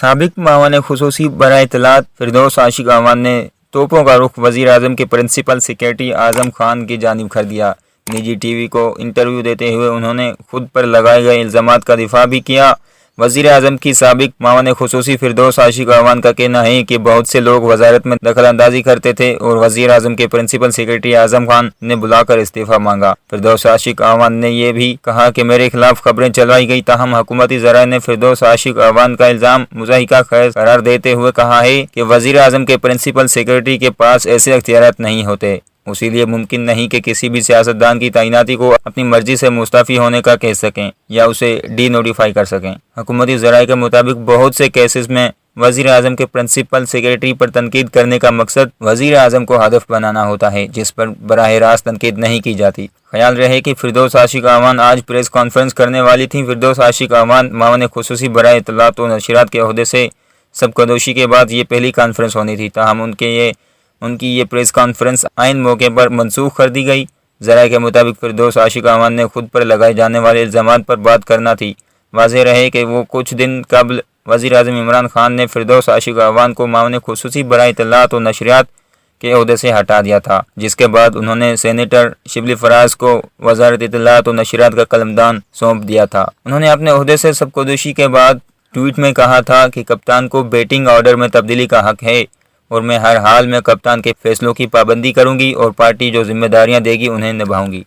سابق معاون خصوصی برائے اطلاعات فردوس عاشق اعوان نے توپوں کا رخ وزیر اعظم کے پرنسپل سیکریٹری اعظم خان کی جانب کر دیا۔ نجی ٹی وی کو انٹرویو دیتے ہوئے انہوں نے خود پر لگائے گئے الزامات کا دفاع بھی کیا۔ وزیر اعظم کی سابق معاون خصوصی فردوس عاشق اعوان کا کہنا ہے کہ بہت سے لوگ وزارت میں دخل اندازی کرتے تھے اور وزیر اعظم کے پرنسپل سیکریٹری اعظم خان نے بلا کر استعفیٰ مانگا۔ فردوس عاشق اعوان نے یہ بھی کہا کہ میرے خلاف خبریں چلائی گئی، تاہم حکومتی ذرائع نے فردوس عاشق اعوان کا الزام مضحکہ خیز قرار دیتے ہوئے کہا ہے کہ وزیر اعظم کے پرنسپل سیکریٹری کے پاس ایسے اختیارات نہیں ہوتے، اسی لیے ممکن نہیں کہ کسی بھی سیاستدان کی تعیناتی کو اپنی مرضی سے مستعفی ہونے کا کہہ سکیں یا اسے ڈی نوٹیفائی کر سکیں۔ حکومتی ذرائع کے مطابق بہت سے کیسز میں وزیر اعظم کے پرنسپل سیکریٹری پر تنقید کرنے کا مقصد وزیر اعظم کو ہدف بنانا ہوتا ہے، جس پر براہ راست تنقید نہیں کی جاتی۔ خیال رہے کہ فردوس عاشق اعوان آج پریس کانفرنس کرنے والی تھیں۔ فردوس عاشق اعوان معاون خصوصی برائے اطلاعات و نشریات کے عہدے سے سبکدوشی کے بعد یہ پہلی کانفرنس ہونی تھی، تاہم ان کی یہ پریس کانفرنس عین موقع پر منسوخ کر دی گئی۔ ذرائع کے مطابق فردوس عاشق اعوان نے خود پر لگائے جانے والے الزامات پر بات کرنا تھی۔ واضح رہے کہ وہ کچھ دن قبل وزیر اعظم عمران خان نے فردوس عاشق اعوان کو معاون خصوصی برائے اطلاعات و نشریات کے عہدے سے ہٹا دیا تھا، جس کے بعد انہوں نے سینیٹر شبلی فراز کو وزارت اطلاعات و نشریات کا قلمدان سونپ دیا تھا۔ انہوں نے اپنے عہدے سے سبکدوشی کے بعد ٹویٹ میں کہا تھا کہ کپتان کو بیٹنگ آرڈر میں تبدیلی کا حق ہے اور میں ہر حال میں کپتان کے فیصلوں کی پابندی کروں گی اور پارٹی جو ذمہ داریاں دے گی انہیں نبھاؤں گی۔